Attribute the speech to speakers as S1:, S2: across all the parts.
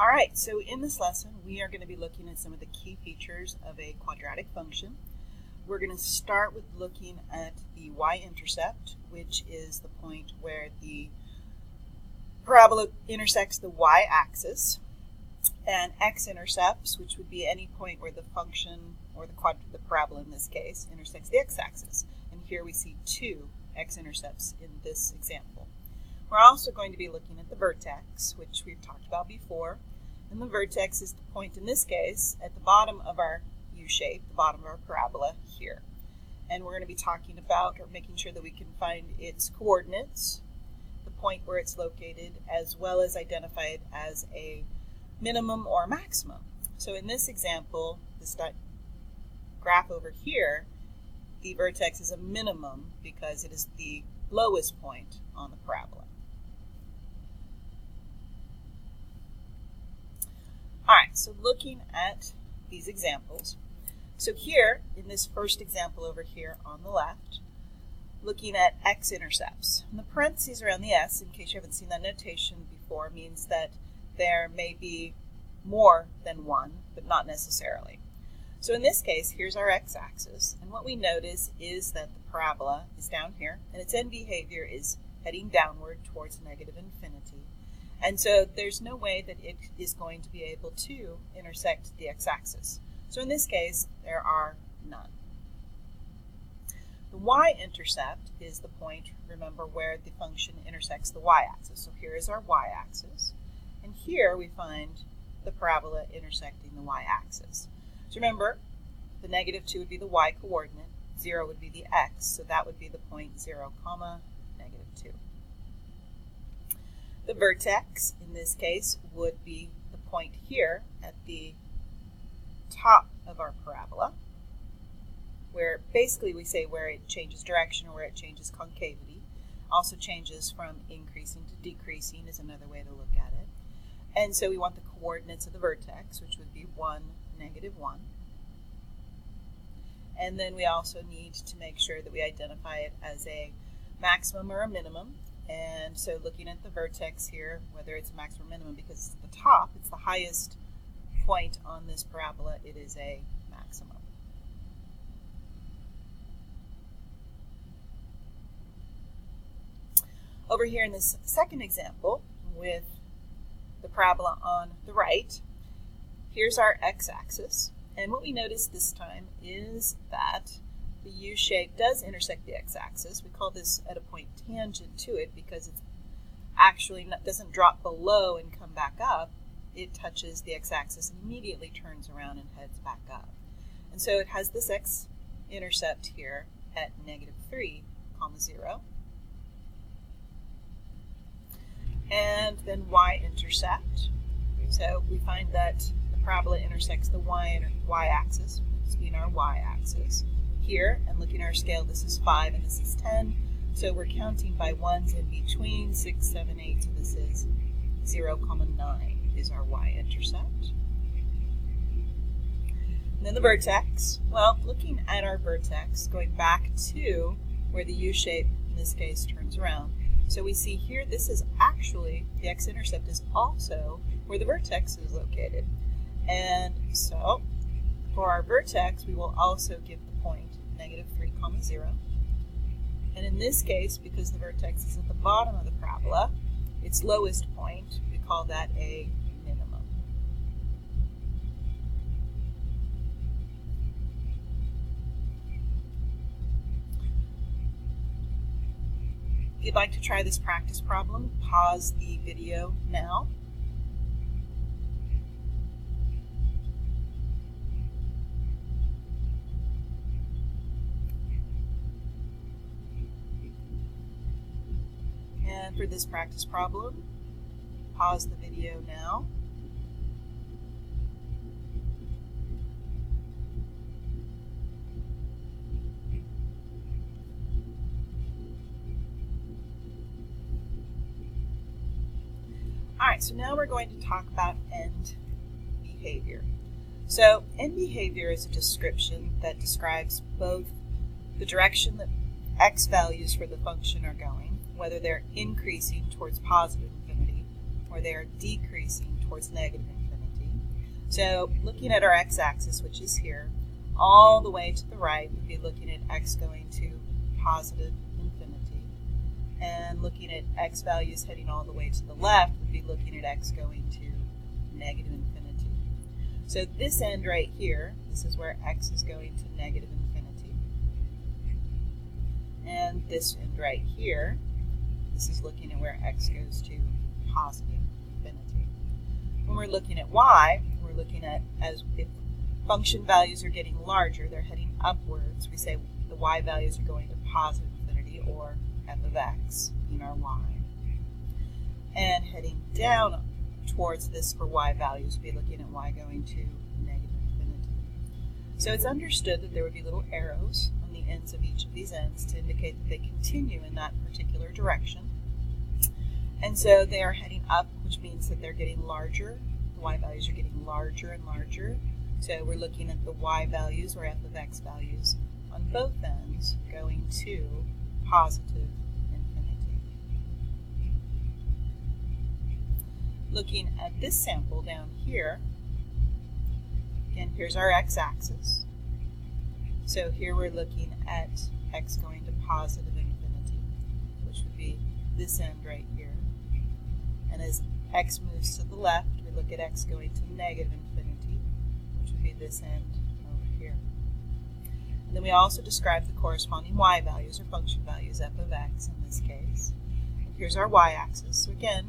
S1: Alright, so in this lesson we are going to be looking at some of the key features of a quadratic function. We're going to start with looking at the y-intercept, which is the point where the parabola intersects the y-axis, and x-intercepts, which would be any point where the function, or the parabola in this case, intersects the x-axis. And here we see two x-intercepts in this example. We're also going to be looking at the vertex, which we've talked about before. And the vertex is the point, in this case, at the bottom of our U-shape, the bottom of our parabola here. And we're going to be talking about, or making sure that we can find its coordinates, the point where it's located, as well as identify it as a minimum or maximum. So in this example, this graph over here, the vertex is a minimum because it is the lowest point on the parabola. Alright, so looking at these examples. So here, in this first example over here on the left, looking at x-intercepts. And the parentheses around the s, in case you haven't seen that notation before, means that there may be more than one, but not necessarily. So in this case, here's our x-axis, and what we notice is that the parabola is down here, and its end behavior is heading downward towards negative infinity. And so there's no way that it is going to be able to intersect the x-axis. So in this case, there are none. The y-intercept is the point, remember, where the function intersects the y-axis. So here is our y-axis, and here we find the parabola intersecting the y-axis. So remember, the negative 2 would be the y-coordinate, 0 would be the x, so that would be the point 0, negative 2. The vertex, in this case, would be the point here at the top of our parabola, where basically we say where it changes direction or where it changes concavity. Also changes from increasing to decreasing is another way to look at it. And so we want the coordinates of the vertex, which would be 1, negative 1. And then we also need to make sure that we identify it as a maximum or a minimum. And so looking at the vertex here, whether it's a maximum or minimum, because it's at the top, it's the highest point on this parabola, it is a maximum. Over here in this second example, with the parabola on the right, here's our x-axis. And what we notice this time is that the U-shape does intersect the x-axis. We call this at a point tangent to it because it actually doesn't drop below and come back up. It touches the x-axis and immediately turns around and heads back up. And so it has this x-intercept here at negative 3, 0. And then y-intercept. So we find that the parabola intersects the y-axis, this being our y-axis. Here, and looking at our scale, this is 5 and this is 10. So we're counting by ones in between, 6, 7, 8. So this is 0, 9 is our y-intercept. And then the vertex. Well, looking at our vertex, going back to where the U-shape, in this case, turns around. So we see here, this is actually, the x-intercept is also where the vertex is located. And so, for our vertex, we will also give the point negative 3, 0. And in this case, because the vertex is at the bottom of the parabola, its lowest point, we call that a minimum. If you'd like to try this practice problem, pause the video now. And for this practice problem, pause the video now. Alright, so now we're going to talk about end behavior. So end behavior is a description that describes both the direction that x values for the function are going, whether they're increasing towards positive infinity or they are decreasing towards negative infinity. So looking at our x-axis, which is here, all the way to the right, we'd be looking at x going to positive infinity. And looking at x values heading all the way to the left, we'd be looking at x going to negative infinity. So this end right here, this is where x is going to negative infinity. And this end right here, this is looking at where x goes to positive infinity. When we're looking at y, we're looking at as if function values are getting larger, they're heading upwards. We say the y values are going to positive infinity, or f of x being our y. And heading down towards this for y values, we'd be looking at y going to negative infinity. So it's understood that there would be little arrows on the ends of each of these ends to indicate that they continue in that particular direction. And so they are heading up, which means that they're getting larger. The y values are getting larger and larger. So we're looking at the y values, or f of x values, on both ends going to positive infinity. Looking at this sample down here, again, here's our x-axis. So here we're looking at x going to positive infinity, which would be this end right here. And as x moves to the left, we look at x going to negative infinity, which would be this end over here. And then we also describe the corresponding y values, or function values, f of x in this case. And here's our y-axis. So again,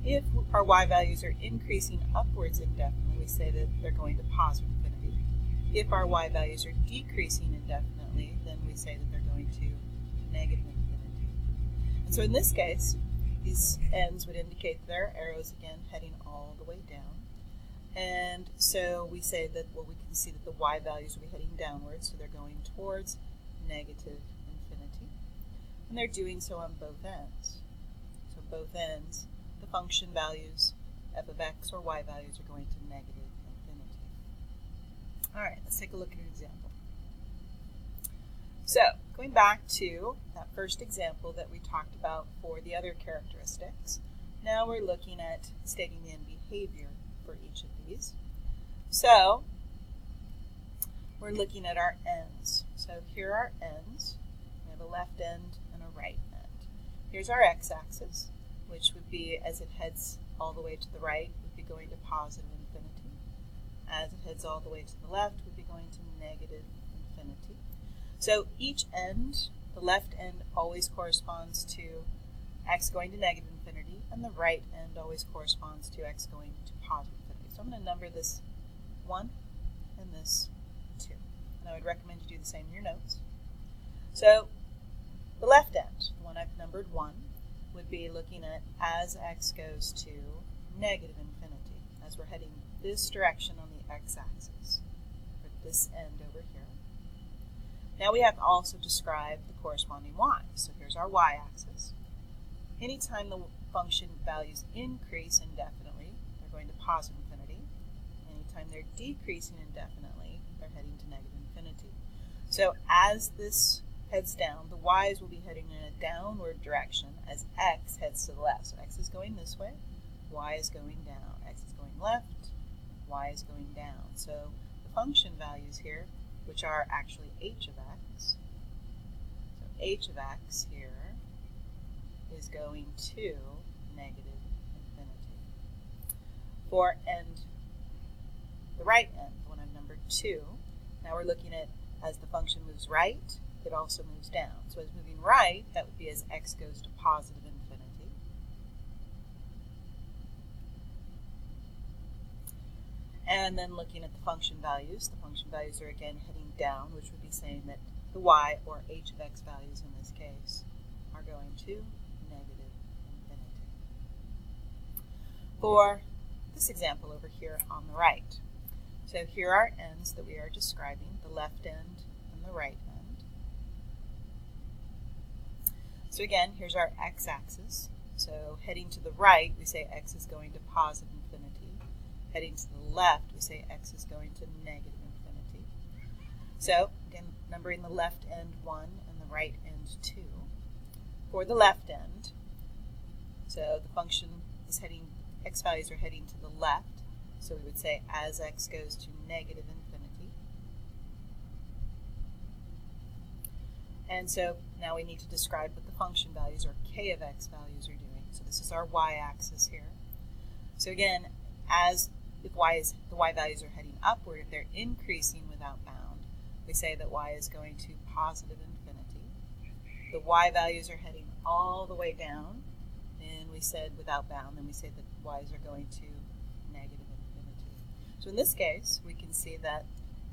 S1: if our y values are increasing upwards indefinitely, we say that they're going to positive infinity. If our y values are decreasing indefinitely, then we say that they're going to negative infinity. And so in this case, these ends would indicate their arrows again heading all the way down. And so we say that, well, we can see that the y values will be heading downwards, so they're going towards negative infinity. And they're doing so on both ends. So both ends, the function values, f of x or y values, are going to negative infinity. All right, let's take a look at an example. So, going back to that first example that we talked about for the other characteristics, now we're looking at stating the end behavior for each of these. So, we're looking at our ends. So here are ends. We have a left end and a right end. Here's our x-axis, which would be, as it heads all the way to the right, would be going to positive infinity. As it heads all the way to the left, would be going to negative infinity. So each end, the left end always corresponds to x going to negative infinity, and the right end always corresponds to x going to positive infinity. So I'm going to number this 1 and this 2. And I would recommend you do the same in your notes. So the left end, the one I've numbered 1, would be looking at as x goes to negative infinity, as we're heading this direction on the x-axis, for this end over here. Now we have to also describe the corresponding y. So here's our y-axis. Anytime the function values increase indefinitely, they're going to positive infinity. Anytime they're decreasing indefinitely, they're heading to negative infinity. So as this heads down, the y's will be heading in a downward direction as x heads to the left. So x is going this way, y is going down. X is going left, y is going down. So the function values here, which are actually h of x, so h of x here is going to negative infinity. For the right end, the one I've numbered 2, now we're looking at as the function moves right, it also moves down. So as moving right, that would be as x goes to positive infinity. And then looking at the function values are again heading down, which would be saying that the y, or h of x values in this case, are going to negative infinity. For this example over here on the right, so here are ends that we are describing, the left end and the right end. So again, here's our x-axis. So heading to the right, we say x is going to positive infinity. Heading to the left, we say x is going to negative infinity. So again, numbering the left end 1 and the right end 2. For the left end, so the function is heading x values are heading to the left, so we would say as x goes to negative infinity. And so now we need to describe what the function values, or k of x values, are doing. So this is our y-axis here. So again, if the y values are heading upward, if they're increasing without bound, we say that y is going to positive infinity. The y values are heading all the way down, and we said without bound, then we say that y's are going to negative infinity. So in this case, we can see that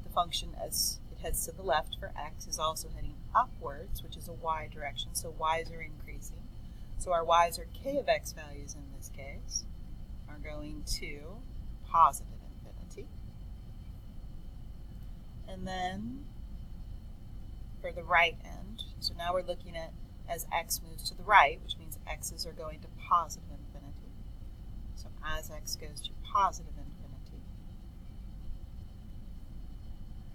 S1: the function, as it heads to the left for x, is also heading upwards, which is a y direction, so y's are increasing. So our y's, or k of x values in this case, are going to positive infinity. And then for the right end, so now we're looking at as x moves to the right, which means x's are going to positive infinity. So as x goes to positive infinity,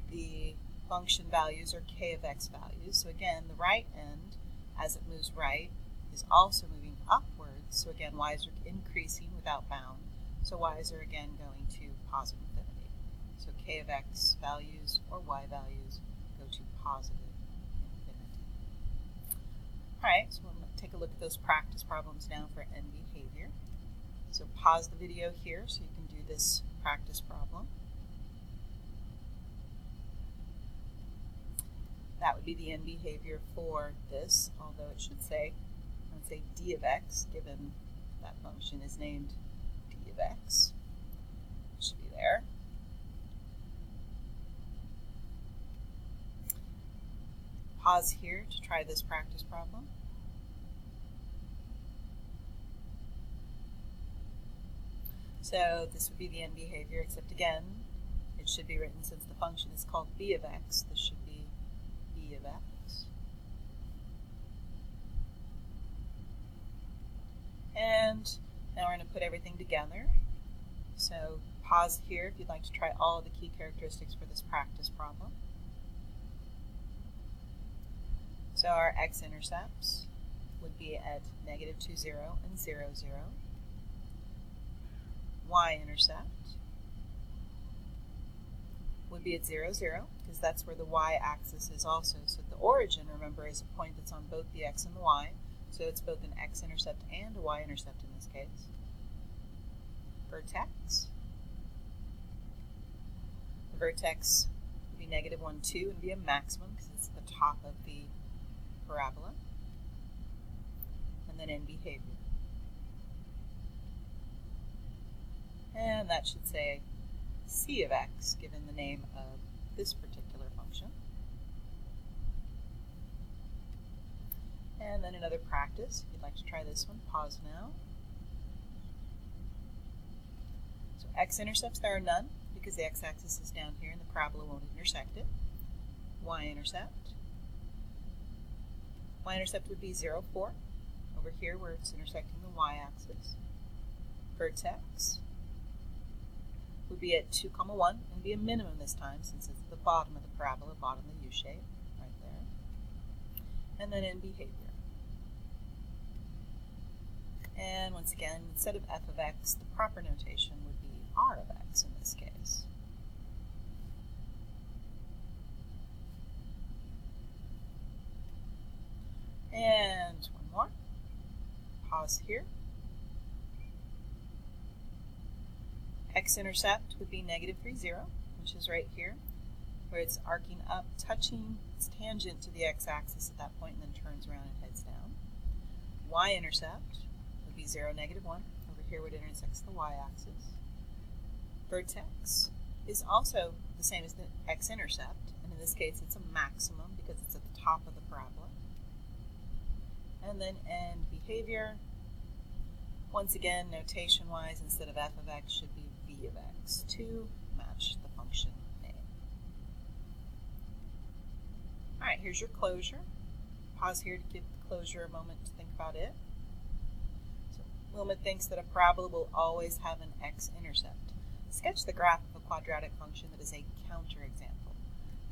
S1: the function values are k of x values. So again, the right end, as it moves right, is also moving upwards. So again, y's are increasing without bound. So y's are again going to positive infinity. So k of x values, or y values, go to positive infinity. All right, so we're going to take a look at those practice problems now for end behavior. So pause the video here so you can do this practice problem. That would be the end behavior for this, although it should say, I would say d of x, given that function is named d of x. It should be there. Pause here to try this practice problem. So this would be the end behavior, except again, it should be written, since the function is called b of x, this should be b of x. And now we're going to put everything together. So pause here if you'd like to try all of the key characteristics for this practice problem. So our x-intercepts would be at negative 2, 0, and 0, 0. Y-intercept would be at 0, 0, because that's where the y-axis is also. So the origin, remember, is a point that's on both the x and the y. So it's both an x-intercept and a y-intercept in this case. Vertex. The vertex would be negative 1, 2, and be a maximum because it's the top of the parabola. And then end behavior. And that should say c of x, given the name of this particular function. And then another practice. If you'd like to try this one, pause now. So x-intercepts, there are none, because the x-axis is down here and the parabola won't intersect it. Y-intercept. Y-intercept would be 0, 4, over here where it's intersecting the y-axis. Vertex would be at 2, 1, and be a minimum this time, since it's the bottom of the parabola, bottom of the U-shape, right there. And then end behavior. And once again, instead of f of x, the proper notation would be r of x in this case. And one more. Pause here. X-intercept would be negative 3, 0, which is right here, where it's arcing up, touching its tangent to the x-axis at that point, and then turns around and heads down. Y-intercept would be 0, negative 1, over here where it intersects the y-axis. Vertex is also the same as the x-intercept, and in this case it's a maximum because it's at the top of the parabola. And then end behavior. Once again, notation-wise, instead of f of x should be v of x to match the function name. All right, here's your closure. Pause here to give the closure a moment to think about it. So Wilma thinks that a parabola will always have an x-intercept. Sketch the graph of a quadratic function that is a counterexample.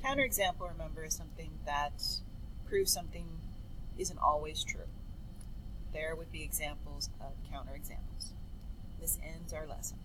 S1: Counterexample, remember, is something that proves something isn't always true. There would be examples of counterexamples. this ends our lesson.